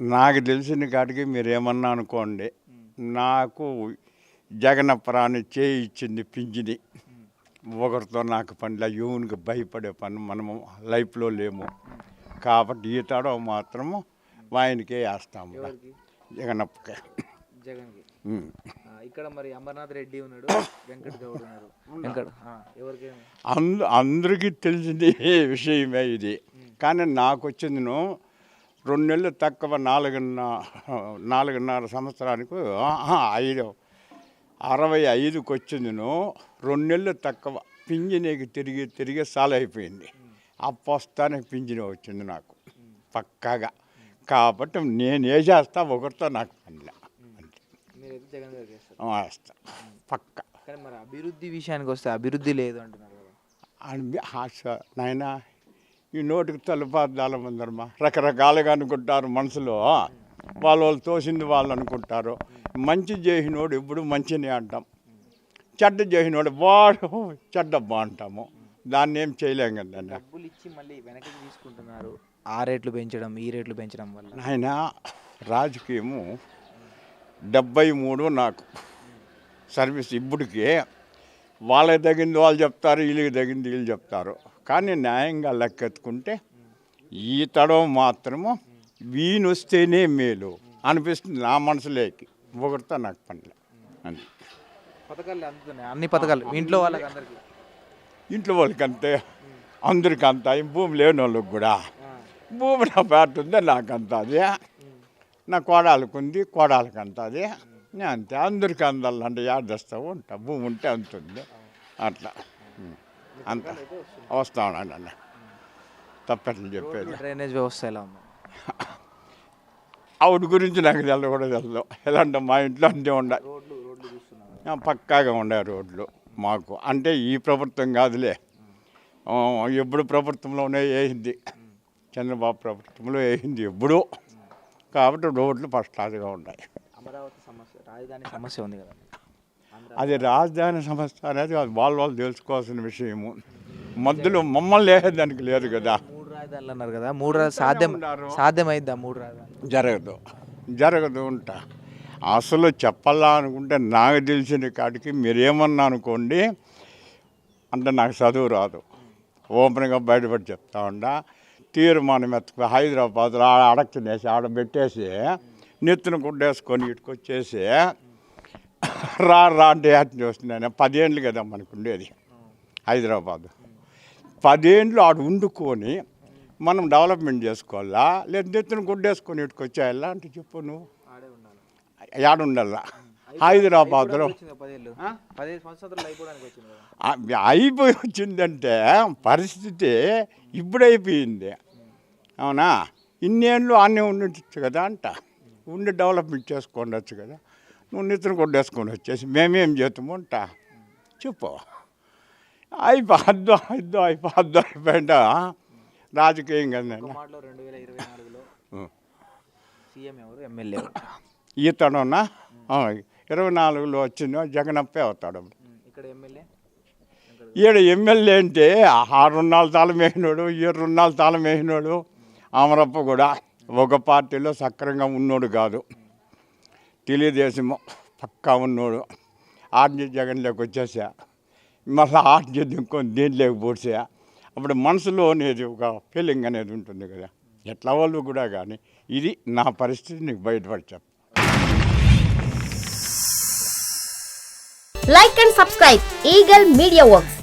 నాకు తెలిసిన కాడికి మీరు ఏమన్నా అనుకోండి, నాకు జగనప్పరాని చేయి ఇచ్చింది పింఛని. ఒకరితో నాకు పనిలా యూనికి భయపడే పని మనము లైఫ్లో లేము కాబట్టి ఈ తడవ మాత్రము ఆయనకే వేస్తాము, జగనప్పకే. జగన్కి ఇక్కడ మరి అమర్నాథ్ రెడ్డి ఉన్నాడు, వెంకట్ గౌడ్ ఉన్నారు. ఎవరికి అందరికీ తెలిసింది విషయమే ఇది. కానీ నాకు వచ్చింది 2 నెలలు తక్కువ 4.5 సంవత్సరానికి 65కి వచ్చింది. 2 నెలలు తక్కువ పింఛనీకి తిరిగి సాల్ అయిపోయింది. అప్పొస్తానే పింఛని వచ్చింది నాకు పక్కాగా. కాబట్టి నేను వేసేస్తా, ఒకరితో నాకు పనిలే, వేస్తా పక్క. మరి అభివృద్ధి విషయానికి వస్తే అభివృద్ధి లేదు అంటున్నారు కదా. నాయన ఈ నోటికి తలుపాదాల ముందరమా రకరకాలుగా అనుకుంటారు మనసులో. వాళ్ళు తోసింది వాళ్ళు అనుకుంటారు. మంచి చేసినోడు ఎప్పుడు మంచిని అంటాం, చెడ్డ చేసినోడు వాడు చెడ్డబ్బా అంటాము. దాన్ని ఏం చేయలేం కదా. డబ్బులు ఇచ్చి మళ్ళీ వెనక్కి తీసుకుంటున్నారు. ఆ రేట్లు పెంచడం, ఈ రేట్లు పెంచడం వల్ల ఆయన రాజకీయము 73 నాకు సర్వీస్. ఇప్పటికే వాళ్ళకి తగింది వాళ్ళు చెప్తారు, వీళ్ళకి తగింది వీళ్ళు చెప్తారు. కానీ న్యాయంగా లెక్కెత్తుకుంటే ఈ తడవ మాత్రము వీణు వస్తేనే మేలు అనిపిస్తుంది నా మనసులోకి. ఒకరితో నాకు పనిలే అంతే. పథకాలు అందుతున్నాయి, అన్ని పథకాలు ఇంట్లో వాళ్ళకి, అందరికీ ఇంట్లో వాళ్ళకి అంతే, అందరికి అంతా. భూమి లేని వాళ్ళకి కూడా భూమి నా పేట ఉంది, నాకు అంత అది. నా కోడాలకు ఉంది, కోడాలకు అంత అది. నేను అంతే, అందరికీ అందాలంటే యాదస్తావు ఉంటా. భూమి ఉంటే అంతుంది అట్లా అంత వస్తా ఉన్నాను అన్న. తప్పట్లు చెప్పేది. డ్రైనేజ్ వ్యవస్థ ఎలా ఉంది? ఆవిడ గురించి నాకు తెల్ల కూడా తెలదు. ఎలా అంటే మా ఇంట్లో అంతే ఉండే, పక్కాగా ఉండే రోడ్లు మాకు. అంటే ఈ ప్రభుత్వం కాదులే, ఎప్పుడు ప్రభుత్వంలోనే వేయింది, చంద్రబాబు ప్రభుత్వంలో వేయింది ఎప్పుడు. కాబట్టి రోడ్లు ఫస్ట్ క్లాస్గా ఉన్నాయి. అమరావతి సమస్య, రాజధాని సమస్య ఉంది కదా, అది రాజధాని సమస్య అనేది వాళ్ళు తెలుసుకోవాల్సిన విషయము. మధ్యలో మమ్మల్ని వేసేదానికి లేదు కదా. 3 రాజధానులు అన్నారు కదా, 3 సాధ్యమైద్దా? 3 రాజధానులు జరగదు ఉంటా. అసలు చెప్పాలా అనుకుంటే నాకు తెలిసిన కాడికి మీరేమన్నా అనుకోండి, అంటే నాకు చదువు రాదు, ఓపెన్గా బయటపడి చెప్తా ఉండా. తీర్మానం ఎత్తుకు హైదరాబాద్లో అడక్తినేసి ఆడ పెట్టేసి నెత్తున గుడ్డేసుకొని ఇటుకొచ్చేసి రా అంటే యాక్ట్ చేస్తున్నాను. 10 ఏళ్ళు కదా మనకు ఉండేది హైదరాబాదు. 10 ఏళ్ళు ఆడు వండుకొని మనం డెవలప్మెంట్ చేసుకోవాలా, లేదా నెత్తున గుడ్డేసుకొని ఇటుకొచ్చేయాలా అంటే చెప్పు నువ్వు. ఏడుండాలా హైదరాబాద్లో అయిపోయి వచ్చిందంటే పరిస్థితి ఇప్పుడైపోయింది. అవునా? ఇన్నేళ్ళు అన్నీ ఉండొచ్చు కదా అంట, ఉండి డెవలప్మెంట్ చేసుకోండొచ్చు కదా. నువ్వు నిద్ర కొట్టేసుకొని వచ్చేసి మేమేం చేస్తాము అంట చెప్పు. అయిపోయింట రాజకీయం కదా. 2024లో సీఎం ఎవరు, ఎమ్మెల్యే ఈతడున్నా 24లో వచ్చిందో జగనప్పే అవుతాడు. ఇక్కడ ఎమ్మెల్యే, ఈడ ఎమ్మెల్యే అంటే 6 తాళం వేసినోడు, 7 తాళం వేసినోడు. అమరప్ప కూడా ఒక పార్టీలో సక్రంగా ఉన్నోడు కాదు, తెలుగుదేశం పక్కా ఉన్నోడు. ఆర్జీ జగన్లోకి వచ్చేసా, మళ్ళీ ఆర్జీ దింకొని దీంట్లోకి పోసా. అప్పుడు మనసులో అనేది ఒక ఫీలింగ్ అనేది ఉంటుంది కదా. ఎట్లా వాళ్ళు కూడా కానీ ఇది నా పరిస్థితి నీకు బయటపడి చెప్తా. Like and subscribe Eagle Media Works.